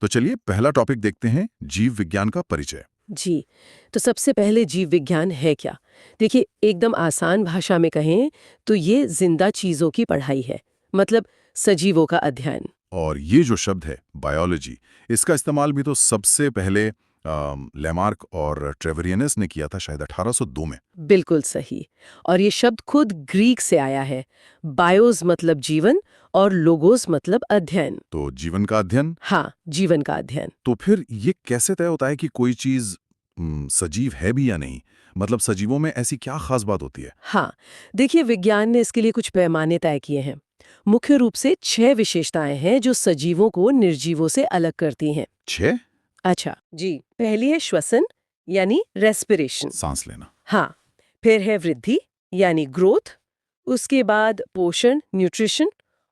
तो चलिए पहला टॉपिक देखते हैं, जीव विज्ञान का परिचय। जी। तो सबसे पहले जीव विज्ञान है क्या? देखिए, एकदम आसान भाषा में कहें तो ये जिंदा चीजों की पढ़ाई है। मतलब सजीवों का अध्ययन। और ये जो शब्द है बायोलॉजी, इसका इस्तेमाल भी तो सबसे पहले लेमार्क और ट्रेवरियनस ने किया था, शायद 1802 में। बिल्कुल सही। और ये शब्द खुद ग्रीक से आया है। बायोस मतलब जीवन और लोगोस मतलब अध्ययन। तो जीवन का अध्ययन। हाँ, जीवन का अध्ययन। तो फिर ये कैसे तय होता है कि कोई चीज सजीव है भी या नहीं? मतलब सजीवों में ऐसी क्या खास बात होती है? हाँ, देखिए विज्ञान ने इसके लिए कुछ पैमाने तय किए हैं। मुख्य रूप से 6 विशेषताएं हैं जो सजीवों को निर्जीवों से अलग करती हैं। 6? अच्छा जी। पहली है श्वसन यानी रेस्पिरेशन। सांस लेना। हाँ। फिर है वृद्धि यानी ग्रोथ। उसके बाद पोषण न्यूट्रिशन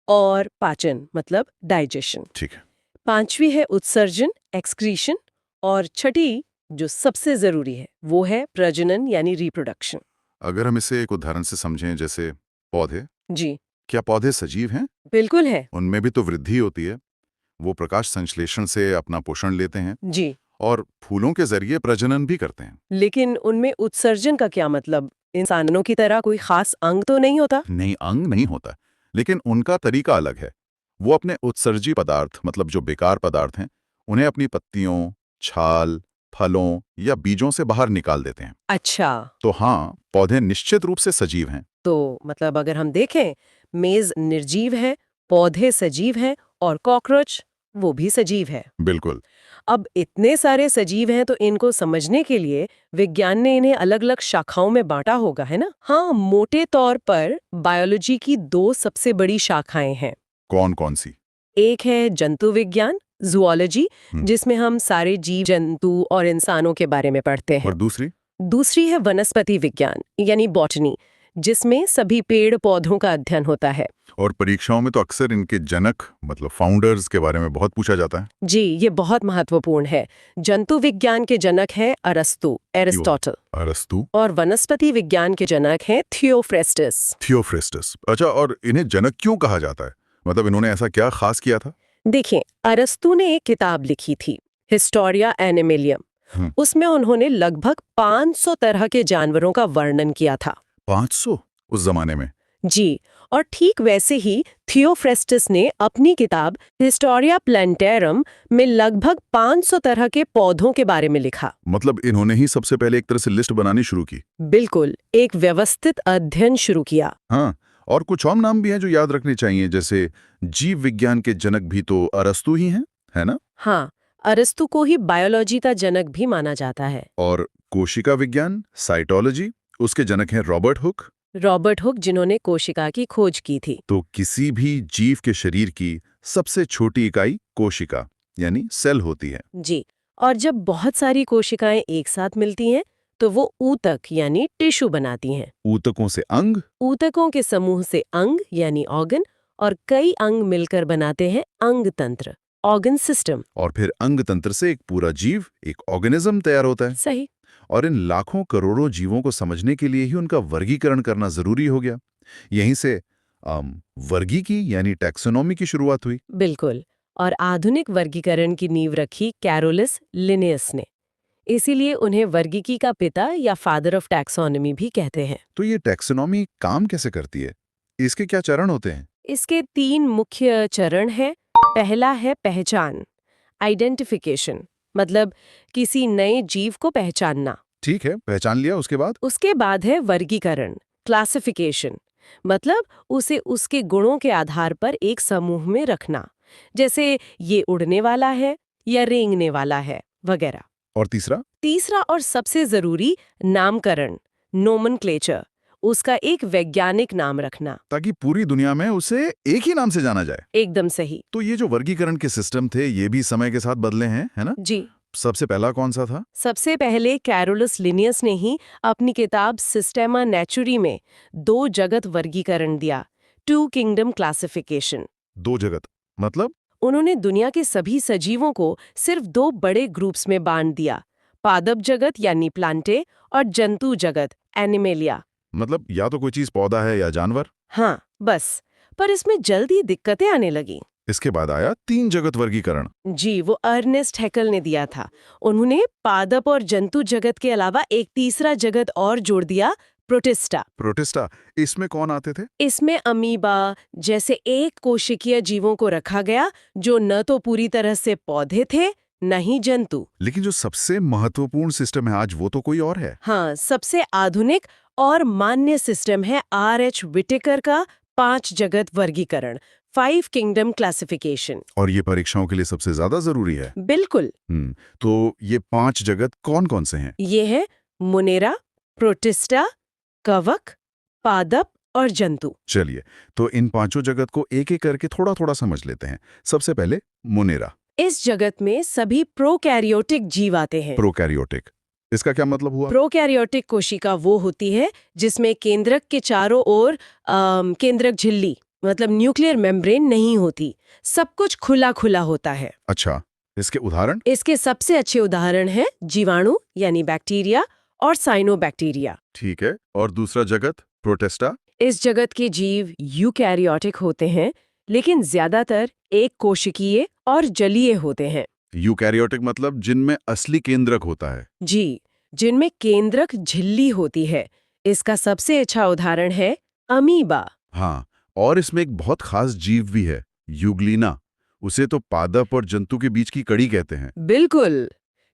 और पाचन मतलब डाइजेशन। ठीक है। पांचवी है उत्सर्जन एक्सक्रीशन। और छठी जो सबसे जरूरी है वो है प्रजनन यानी रिप्रोडक्शन। अगर हम इसे एक उदाहरण से समझें, जैसे पौधे, जी क्या पौधे सजीव हैं? बिल्कुल है। उनमें भी तो वृद्धि होती है, वो प्रकाश संश्लेषण से अपना पोषण लेते हैं जी। और फूलों के जरिए प्रजनन भी करते हैं। लेकिन उनमें उत्सर्जन का क्या मतलब? इंसानों की तरह कोई खास अंग तो नहीं होता? नहीं, अंग नहीं होता, लेकिन उनका तरीका अलग है। वो अपने उत्सर्जी पदार्थ, मतलब जो बेकार पदार्थ हैं, उन्हें अपनी पत्तियों, छाल, फलों या बीजों से बाहर निकाल देते हैं। अच्छा। तो हाँ, पौधे निश्चित रूप से सजीव हैं। तो मतलब अगर हम देखें, मेज निर्जीव है, पौधे सजीव हैं और कॉकरोच वो भी सजीव है। बिल्कुल। अब इतने सारे सजीव हैं तो इनको समझने के लिए विज्ञान ने इन्हें अलग-अलग शाखाओं में बांटा होगा, है ना? हाँ, मोटे तौर पर बायोलॉजी की 2 सबसे बड़ी शाखाएं हैं। कौन कौन सी? एक है जंतु विज्ञान, जूलॉजी, हम्म, जिसमें हम सारे जीव जंतु और इंसानों के बारे में पढ़ते हैं। और दूसरी? दूसरी है वनस्पति विज्ञान यानी बॉटनी, जिसमें सभी पेड़ पौधों का अध्ययन होता है। और परीक्षाओं में तो अक्सर इनके जनक, मतलब फाउंडर्स के बारे में बहुत पूछा जाता है। जी, ये बहुत महत्वपूर्ण है। जंतु विज्ञान के जनक है अरस्तु, यो, एरिस्टोटल। अरस्तु। और वनस्पति विज्ञान के जनक हैं थियोफ्रेस्टस। थियोफ्रेस्टस। अच्छा, और इन्हें जनक क्यों कहा जाता है? मतलब इन्होंने ऐसा क्या खास किया था? देखिए, अरस्तु ने एक किताब लिखी थी, हिस्टोरिया एनिमलियम। हम्म, उसमें उन्होंने लगभग 500 तरह के जानवरों का वर्णन किया था। 500 उस जमाने में? जी। और ठीक वैसे ही थियोफ्रेस्टस ने अपनी किताब हिस्टोरिया प्लांटेरम में लगभग 500 तरह के पौधों के बारे में लिखा। मतलब इन्होंने ही सबसे पहले एक तरह से लिस्ट बनानी शुरू की। बिल्कुल, एक व्यवस्थित अध्ययन शुरू किया। हाँ, और कुछ और नाम भी हैं जो याद रखने चाहिए, जैसे जीव विज्ञान के जनक भी तो अरस्तु ही हैं, है ना? हाँ, अरस्तु को ही बायोलॉजी का जनक भी माना जाता है। और कोशिका विज्ञान, साइटोलॉजी, उसके जनक हैं रॉबर्ट हुक। रॉबर्ट हुक, जिन्होंने कोशिका की खोज की थी। तो किसी भी जीव के शरीर की सबसे छोटी इकाई कोशिका यानी सेल होती है। जी। और जब बहुत सारी कोशिकाएं एक साथ मिलती हैं तो वो ऊतक यानी टिश्यू बनाती हैं। ऊतकों से अंग। ऊतकों के समूह से अंग यानी ऑर्गन, और कई अंग मिलकर बनाते हैं अंग तंत्र, ऑर्गन सिस्टम। और फिर अंग तंत्र से एक पूरा जीव, एक ऑर्गेनिज्म तैयार होता है। सही। और इन लाखों करोड़ों जीवों को समझने के लिए ही उनका वर्गीकरण करना जरूरी हो गया। यहीं से वर्गीकी यानी टैक्सोनॉमी की शुरुआत हुई। बिल्कुल। और आधुनिक वर्गीकरण की नींव रखी कैरोलस लिनियस ने। इसीलिए उन्हें वर्गीकी का पिता या फादर ऑफ टैक्सोनॉमी भी कहते हैं। तो ये टैक्सोनॉमी काम कैसे करती है? इसके क्या चरण होते हैं? इसके 3 मुख्य चरण हैं। पहला है पहचान, आइडेंटिफिकेशन, मतलब किसी नए जीव को पहचानना। ठीक है, पहचान लिया, उसके बाद? उसके बाद है वर्गीकरण, क्लासिफिकेशन, मतलब उसे उसके गुणों के आधार पर एक समूह में रखना, जैसे ये उड़ने वाला है या रेंगने वाला है वगैरह। और तीसरा? तीसरा और सबसे जरूरी, नामकरण, नोमेनक्लेचर, उसका एक वैज्ञानिक नाम रखना। ताकि पूरी दुनिया में उसे एक ही नाम से जाना जाए। एकदम सही। तो ये जो वर्गीकरण के सिस्टम थे, ये भी समय के साथ बदले हैं, है ना? जी। सबसे पहला कौन सा था? सबसे पहले कैरोलस लिनियस ने ही अपनी किताब सिस्टेमा नेचुरी में 2 जगत वर्गीकरण दिया, 2 किंगडम क्लासिफिकेशन। 2 जगत मतलब? उन्होंने दुनिया के सभी सजीवों को सिर्फ 2 बड़े ग्रुप्स में बांट दिया, पादप जगत यानी प्लांटे और जंतु जगत एनिमेलिया। मतलब या तो कोई चीज पौधा है या जानवर। हाँ, बस। पर इसमें जल्दी दिक्कतें आने लगी। इसके बाद आया तीन जगत वर्गीकरण। जी, वो अर्नेस्ट हैकल ने दिया था। उन्होंने पादप और जंतु जगत के अलावा एक तीसरा जगत और जोड़ दिया, प्रोटिस्टा। प्रोटिस्टा, इसमें कौन आते थे? इसमें अमीबा जैसे एक कोशिकीय जीवों को रखा गया, जो न तो पूरी तरह से पौधे थे न ही जंतु। लेकिन जो सबसे महत्वपूर्ण सिस्टम है आज, वो तो कोई और है। हाँ, सबसे आधुनिक और मान्य सिस्टम है R.H. विटेकर का 5 जगत वर्गीकरण, 5 किंगडम क्लासिफिकेशन। और ये परीक्षाओं के लिए सबसे ज्यादा जरूरी है। बिल्कुल। तो ये 5 जगत कौन कौन से हैं? ये है मुनेरा, प्रोटिस्टा, कवक, पादप और जंतु। चलिए, तो इन पांचों जगत को एक एक करके थोड़ा थोड़ा समझ लेते हैं। सबसे पहले मुनेरा। इस जगत में सभी प्रोकैरियोटिक जीव आते हैं। प्रोकैरियोटिक, इसका क्या मतलब हुआ? प्रोकैरियोटिक कोशिका वो होती है जिसमें केंद्रक के चारों ओर केंद्रक झिल्ली मतलब न्यूक्लियर मेम्ब्रेन नहीं होती, सब कुछ खुला खुला होता है। अच्छा, इसके उदाहरण? इसके सबसे अच्छे उदाहरण हैं जीवाणु यानी बैक्टीरिया और साइनोबैक्टीरिया। ठीक है, और दूसरा जगत प्रोटिस्टा? इस जगत के जीव यूकैरियोटिक होते हैं, लेकिन ज्यादातर एक कोशिकीय और जलीय होते हैं। यूकैरियोटिक मतलब जिनमें असली केंद्रक होता है। जी, जिनमें केंद्रक झिल्ली होती है। इसका सबसे अच्छा उदाहरण है अमीबा। हाँ, और इसमें एक बहुत खास जीव भी है, यूग्लिना। उसे तो पादप और जंतु के बीच की कड़ी कहते हैं। बिल्कुल,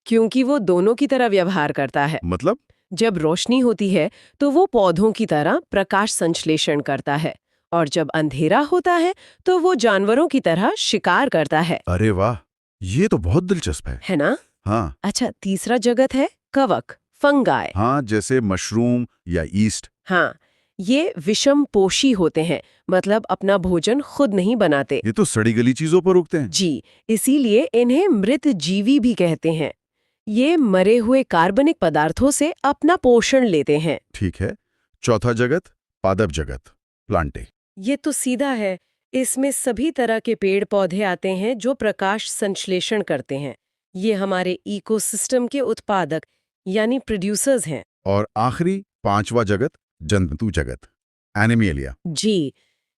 क्योंकि वो दोनों की तरह व्यवहार करता है। मतलब? जब रोशनी होती है तो वो पौधों की तरह प्रकाश संश्लेषण करता है, और जब अंधेरा होता है तो वो जानवरों की तरह शिकार करता है। अरे वाह, ये तो बहुत दिलचस्प है ना? हाँ। अच्छा, तीसरा जगत है कवक, फंगाई। हाँ, जैसे मशरूम या ईस्ट। हाँ, ये विषम पोषी होते हैं, मतलब अपना भोजन खुद नहीं बनाते। ये तो सड़ी गली चीजों पर उगते हैं। जी, इसीलिए इन्हें मृत जीवी भी कहते हैं। ये मरे हुए कार्बनिक पदार्थों से अपना पोषण लेते हैं। ठीक है, चौथा जगत पादप जगत, प्लांटे। ये तो सीधा है। इसमें सभी तरह के पेड़ पौधे आते हैं जो प्रकाश संश्लेषण करते हैं। ये हमारे इकोसिस्टम के उत्पादक यानी प्रोड्यूसर्स हैं। और आखिरी पांचवा जगत जंतु जगत, एनिमेलिया। जी,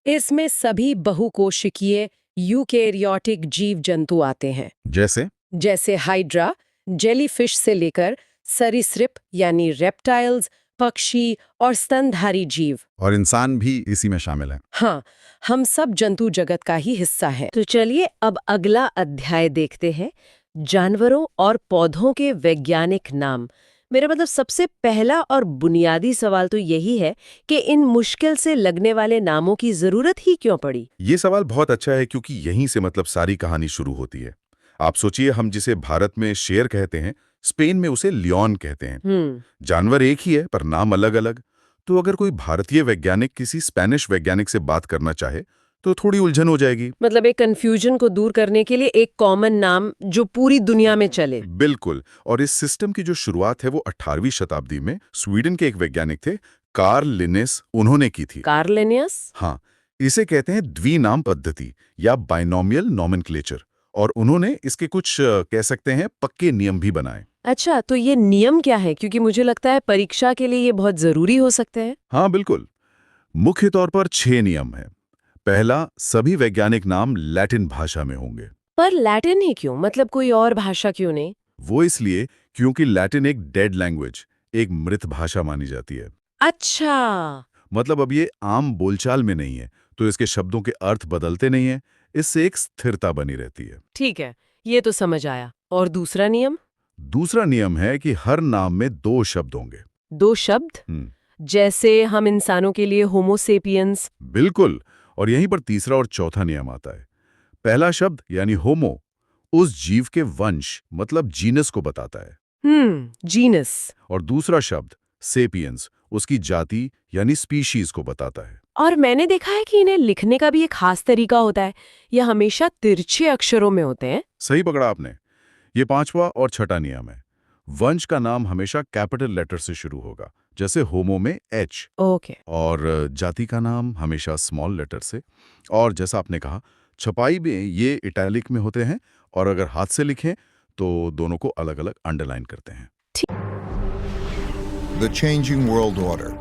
इसमें सभी बहुकोशिकीय यूकेरियोटिक जीव जंतु आते हैं, जैसे हाइड्रा, जेलीफिश से लेकर सरीसृप यानी रेप्टाइल्स, पक्षी और स्तनधारी जीव। और इंसान भी इसी में शामिल है। हाँ, हम सब जंतु जगत का ही हिस्सा है। तो चलिए अब अगला अध्याय देखते हैं, जानवरों और पौधों के वैज्ञानिक नाम। मेरा मतलब सबसे पहला और बुनियादी सवाल तो यही है कि इन मुश्किल से लगने वाले नामों की जरूरत ही क्यों पड़ी? ये सवाल बहुत अच्छा है, क्योंकि यहीं से मतलब सारी कहानी शुरू होती है। आप सोचिए, हम जिसे भारत में शेर कहते हैं, स्पेन में उसे लियोन कहते हैं। जानवर एक ही है पर नाम अलग अलग। तो अगर कोई भारतीय वैज्ञानिक किसी स्पेनिश वैज्ञानिक से बात करना चाहे तो थोड़ी उलझन हो जाएगी। मतलब एक कंफ्यूजन को दूर करने के लिए एक कॉमन नाम जो पूरी दुनिया में चले। बिल्कुल, और इस सिस्टम की जो शुरुआत है वो 18वीं शताब्दी में स्वीडन के एक वैज्ञानिक थे, कार्ल लिनेस, उन्होंने की थी। Karl Linnaeus? हाँ, इसे कहते हैं द्विनाम पद्धति या बाइनोमियल नोमेनक्लेचर, और उन्होंने इसके कुछ कह सकते हैं पक्के नियम भी बनाए। अच्छा, तो ये नियम क्या है? क्योंकि मुझे लगता है परीक्षा के लिए ये बहुत जरूरी हो सकते हैं। हाँ बिल्कुल, मुख्य तौर पर 6 नियम हैं। पहला, सभी वैज्ञानिक नाम लैटिन भाषा में होंगे। पर लैटिन ही क्यों? मतलब कोई और भाषा क्यों नहीं? वो इसलिए क्योंकि लैटिन एक डेड लैंग्वेज, एक मृत भाषा मानी जाती है। अच्छा। मतलब अब ये आम बोलचाल में नहीं है, तो इसके शब्दों के अर्थ बदलते नहीं है। इससे एक स्थिरता बनी रहती है। ठीक है, ये तो समझ आया। और दूसरा नियम? दूसरा नियम है कि हर नाम में 2 शब्द होंगे। 2 शब्द? जैसे हम इंसानों के लिए होमो सेपियंस। बिल्कुल, और यहीं पर तीसरा और चौथा नियम आता है। पहला शब्द यानी होमो उस जीव के वंश मतलब जीनस को बताता है। जीनस। और दूसरा शब्द सेपियंस उसकी जाति यानी स्पीशीज को बताता है। और मैंने देखा है कि इन्हें लिखने का भी एक खास तरीका होता है। ये हमेशा तिरछे अक्षरों में होते हैं। सही पकड़ा आपने। ये 5वां और छठा नियम है। वंश का नाम हमेशा कैपिटल लेटर से शुरू होगा, जैसे होमो में H। ओके। और जाति का नाम हमेशा स्मॉल लेटर से। और जैसा आपने कहा, छपाई में ये इटैलिक में होते हैं, और अगर हाथ से लिखें तो दोनों को अलग अलग अंडरलाइन करते हैं। The changing world order.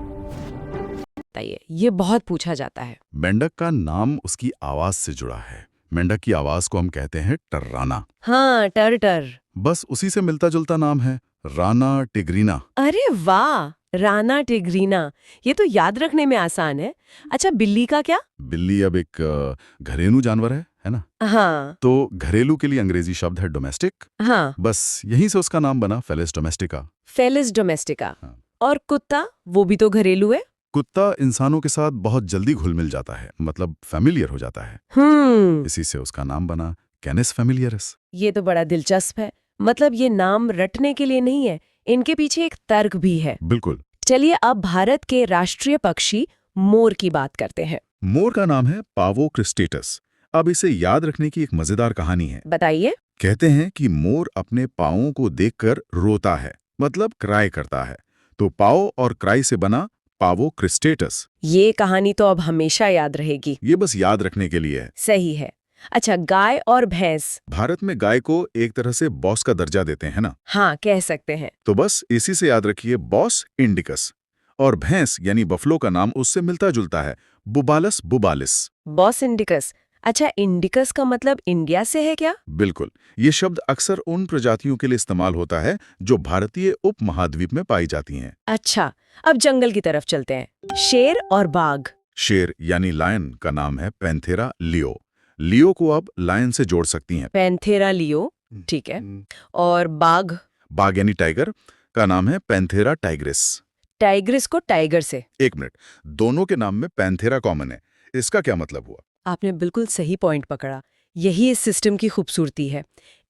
ये बहुत पूछा जाता है। मेंढक का नाम उसकी आवाज से जुड़ा है। मेंढक की आवाज को हम कहते हैं टर्राना। हाँ, टर टर। बस उसी से मिलता जुलता नाम है राना टिग्रीना। अरे वाह, राना टिग्रीना। ये तो याद रखने में आसान है। अच्छा, बिल्ली का क्या? बिल्ली अब एक घरेलू जानवर है ना? हाँ। तो घरेलू के लिए अंग्रेजी शब्द है डोमेस्टिक। हाँ, बस यहीं से उसका नाम बना फेलिस डोमेस्टिका। Felis domestica. हाँ। और कुत्ता, वो भी तो घरेलू है। कुत्ता इंसानों के साथ बहुत जल्दी घुल मिल जाता है, मतलब फेमिलियर हो जाता है। इसी से उसका नाम बना कैनिस फेमिलियरिस। ये तो बड़ा दिलचस्प है। मतलब ये नाम रटने के लिए नहीं है, इनके पीछे एक तर्क भी है। बिल्कुल। चलिए अब भारत के राष्ट्रीय पक्षी मोर की बात करते हैं। मोर का नाम है पावो क्रिस्टेटस। अब इसे याद रखने की एक मजेदार कहानी है। बताइए। कहते हैं कि मोर अपने पाँवों को देखकर रोता है, मतलब क्राई करता है। तो पाओ और क्राई से बना पावो क्रिस्टेटस। ये कहानी तो अब हमेशा याद रहेगी। ये बस याद रखने के लिए है। सही है। अच्छा, गाय और भैंस। भारत में गाय को एक तरह से बॉस का दर्जा देते हैं ना? हाँ, कह सकते हैं। तो बस इसी से याद रखिए बॉस इंडिकस। और भैंस यानी बफलो का नाम उससे मिलता जुलता है, बुबालस बुबालिस। Bos indicus. अच्छा, इंडिकस का मतलब इंडिया से है क्या? बिल्कुल। ये शब्द अक्सर उन प्रजातियों के लिए इस्तेमाल होता है जो भारतीय उपमहाद्वीप में पाई जाती हैं। अच्छा, अब जंगल की तरफ चलते हैं। शेर और बाघ। शेर यानी लायन का नाम है पैंथेरा लियो। लियो को अब लायन से जोड़ सकती हैं। पैंथेरा लियो, ठीक है। और बाघ। बाघ यानी टाइगर का नाम है पैंथेरा टाइग्रिस। टाइग्रिस को टाइगर से। एक मिनट, दोनों के नाम में पैंथेरा कॉमन है, इसका क्या मतलब हुआ? आपने बिल्कुल सही पॉइंट पकड़ा। यही इस सिस्टम की खूबसूरती है।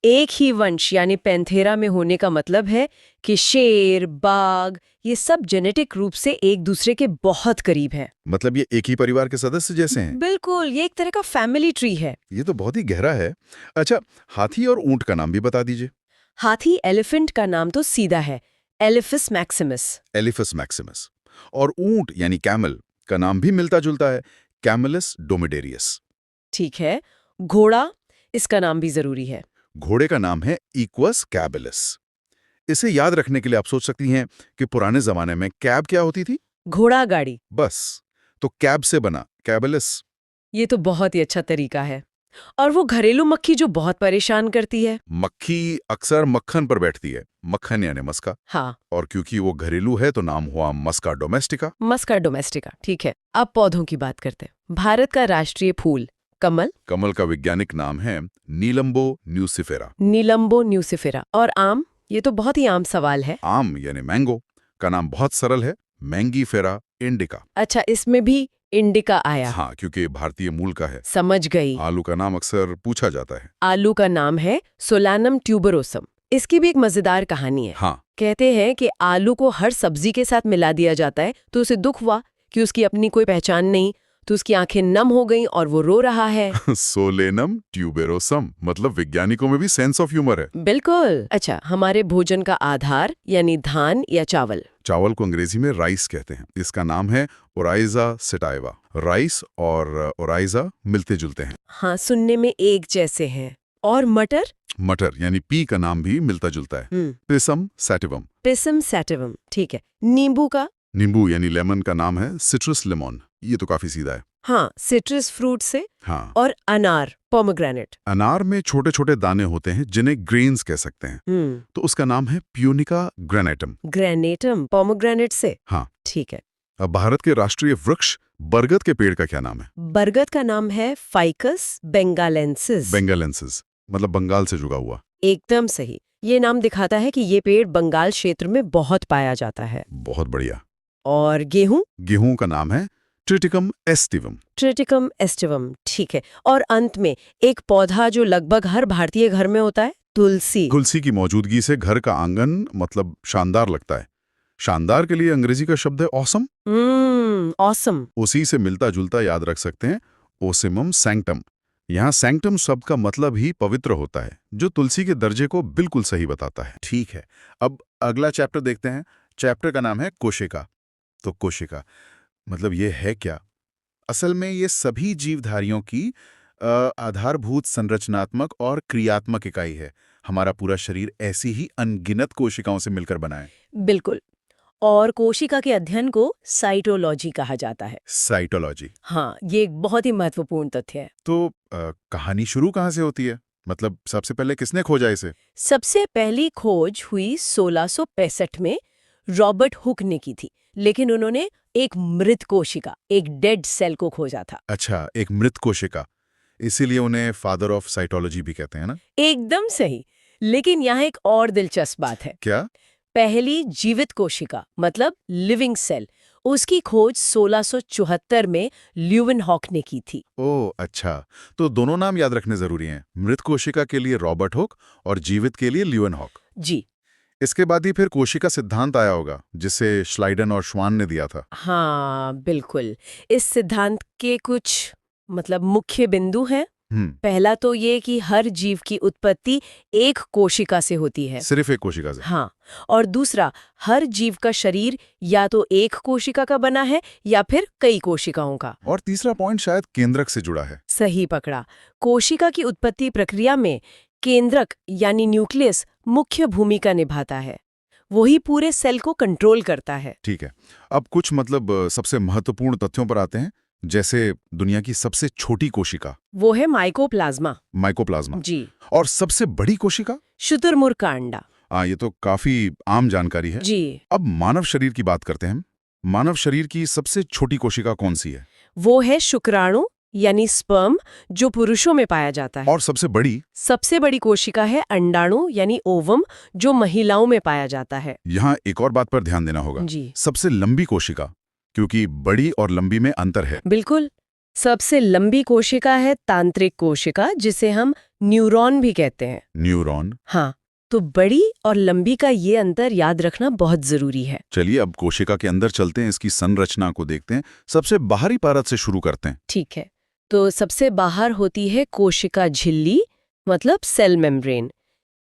एक ही वंश यानी पैंथेरा में होने का मतलब है कि शेर, बाघ, ये सब जेनेटिक रूप से एक दूसरे के बहुत करीब हैं। मतलब ये एक ही परिवार के सदस्य जैसे हैं। बिल्कुल, ये एक तरह का फैमिली ट्री है। ये तो बहुत ही गहरा है। अच्छा, हाथी और ऊंट का नाम भी बता दीजिए। हाथी एलिफेंट का नाम तो सीधा है, एलिफिस मैक्सिमस। Elephas maximus. और ऊंट यानी कैमल का नाम भी मिलता जुलता है, कैमलिस डोमिडेरियस। ठीक है। घोड़ा, इसका नाम भी जरूरी है। घोड़े का नाम है इक्वस कैबलिस। इसे याद रखने के लिए आप सोच सकती हैं कि पुराने जमाने में कैब क्या होती थी? घोड़ा गाड़ी। बस, तो कैब से बना कैबलिस। ये तो बहुत ही अच्छा तरीका है। और वो घरेलू मक्खी जो बहुत परेशान करती है। मक्खी अक्सर मक्खन पर बैठती है, मक्खन यानी मस्का। हाँ, और क्योंकि वो घरेलू है तो नाम हुआ मस्का डोमेस्टिका। मस्का डोमेस्टिका। ठीक है, अब पौधों की बात करते हैं। भारत का राष्ट्रीय फूल कमल। कमल का वैज्ञानिक नाम है नीलम्बो न्यूसिफेरा। नीलम्बो न्यूसिफेरा। और आम, ये तो बहुत ही आम सवाल है। आम यानी मैंगो का नाम बहुत सरल है, मैंगीफेरा इंडिका। अच्छा, इसमें भी इंडिका आया। हाँ, क्योंकि भारतीय मूल का है। समझ गई। आलू का नाम अक्सर पूछा जाता है। आलू का नाम है सोलानम ट्यूबरोसम। इसकी भी एक मजेदार कहानी है। हाँ। कहते हैं कि आलू को हर सब्जी के साथ मिला दिया जाता है तो उसे दुख हुआ कि उसकी अपनी कोई पहचान नहीं, तो उसकी आंखें नम हो गईं और वो रो रहा है। सोलेनम ट्यूबेरोसम, मतलब वैज्ञानिकों में भी सेंस ऑफ ह्यूमर है। बिल्कुल। अच्छा, हमारे भोजन का आधार यानी धान या चावल। चावल को अंग्रेजी में राइस कहते हैं। इसका नाम है ओराइजा सेटाइवा। राइस और ओराइजा मिलते जुलते हैं। हाँ, सुनने में एक जैसे हैं। और मटर। मटर यानी पी का नाम भी मिलता जुलता है, पिसम सैटिवम। पिसम सैटिवम। ठीक है। नींबू का। नींबू यानी लेमन का नाम है सिट्रस लेमन। ये तो काफी सीधा है। हाँ, सिट्रस फ्रूट से। हाँ। और अनार, पोमोग्रेनेट। अनार में छोटे छोटे दाने होते हैं जिन्हें ग्रेन्स कह सकते हैं, तो उसका नाम है प्यूनिका ग्रेनेटम। ग्रेनेटम, पोमोग्रेनेट से। हाँ। ठीक है। अब भारत के राष्ट्रीय वृक्ष बरगद के पेड़ का क्या नाम है? बरगद का नाम है फाइकस बेंगालेंसिस। बेंगालेंसिस, मतलब बंगाल से जुड़ा हुआ। एकदम सही। ये नाम दिखाता है कि ये पेड़ बंगाल क्षेत्र में बहुत पाया जाता है। बहुत बढ़िया। और गेहूं। गेहूं का नाम है ट्रिटिकम एस्टिवम। Triticum aestivum. ठीक है। और अंत में एक पौधा जो लगभग हर भारतीय घर में होता है, तुलसी। तुलसी की मौजूदगी से घर का आंगन मतलब शानदार लगता है। शानदार के लिए अंग्रेजी का शब्द है ऑसम। ऑसम। उसी से मिलता जुलता याद रख सकते हैं, ओसिमम सैंक्टम। यहाँ सैंक्टम शब्द का मतलब ही पवित्र होता है, जो तुलसी के दर्जे को बिल्कुल सही बताता है। ठीक है, अब अगला चैप्टर देखते हैं। चैप्टर का नाम है कोशिका। तो कोशिका मतलब ये है क्या? असल में ये सभी जीवधारियों की आधारभूत संरचनात्मक और क्रियात्मक इकाई है। हमारा पूरा शरीर ऐसी ही अनगिनत कोशिकाओं से मिलकर बना है। बिल्कुल। और कोशिका के अध्ययन को साइटोलॉजी कहा जाता है। साइटोलॉजी। हाँ, ये एक बहुत ही महत्वपूर्ण तथ्य है। तो कहानी शुरू कहाँ से होती है? मतलब सबसे पहले किसने खोजा इसे? सबसे पहली खोज हुई 1665 में रॉबर्ट हुक ने की थी, लेकिन उन्होंने एक मृत कोशिका, एक डेड सेल को खोजा था। अच्छा, एक मृत कोशिका, इसीलिए उन्हें फादर ऑफ साइटोलॉजी भी कहते हैं ना? एकदम सही। लेकिन यहाँ एक और दिलचस्प बात है। क्या? पहली जीवित कोशिका मतलब लिविंग सेल, उसकी खोज 1674 में ल्यूवेनहॉक ने की थी। ओह अच्छा, तो दोनों नाम याद रखने जरूरी हैं। मृत कोशिका के लिए रॉबर्ट हुक और जीवित के लिए ल्यूवेनहॉक। जी इसके बाद ही फिर कोशिका सिद्धांत आया होगा, जिसे श्लाइडन और श्वान ने दिया था। हाँ, बिल्कुल। इस सिद्धांत के कुछ मुख्य बिंदु हैं। पहला तो ये कि हर जीव की उत्पत्ति एक कोशिका से होती है। सिर्फ एक कोशिका से? हाँ, और दूसरा, हर जीव का शरीर या तो एक कोशिका का बना है या फिर कई कोशिकाओं का। और तीसरा पॉइंट शायद केंद्रक से जुड़ा है। सही पकड़ा। कोशिका की उत्पत्ति प्रक्रिया में केंद्रक यानी न्यूक्लियस मुख्य भूमिका निभाता है। वही पूरे सेल को कंट्रोल करता है। ठीक है, अब कुछ सबसे महत्वपूर्ण तथ्यों पर आते हैं, जैसे दुनिया की सबसे छोटी कोशिका। वो है माइकोप्लाज्मा। माइकोप्लाज्मा। जी। और सबसे बड़ी कोशिका? शुतुरमुर्ग का अंडा। ये तो काफी आम जानकारी है। जी। अब मानव शरीर की बात करते हैं। मानव शरीर की सबसे छोटी कोशिका कौन सी है? वो है शुक्राणु यानी स्पर्म, जो पुरुषों में पाया जाता है। और सबसे बड़ी? सबसे बड़ी कोशिका है अंडाणु यानी ओवम, जो महिलाओं में पाया जाता है। यहाँ एक और बात पर ध्यान देना होगा। जी। सबसे लंबी कोशिका, क्योंकि बड़ी और लंबी में अंतर है। बिल्कुल। सबसे लंबी कोशिका है तांत्रिक कोशिका, जिसे हम न्यूरॉन भी कहते हैं। न्यूरॉन? हाँ, तो बड़ी और लंबी का ये अंतर याद रखना बहुत जरूरी है। चलिए अब कोशिका के अंदर चलते हैं, इसकी संरचना को देखते हैं। सबसे बाहरी परत से शुरू करते हैं। ठीक है, तो सबसे बाहर होती है कोशिका झिल्ली मतलब सेल मेम्ब्रेन।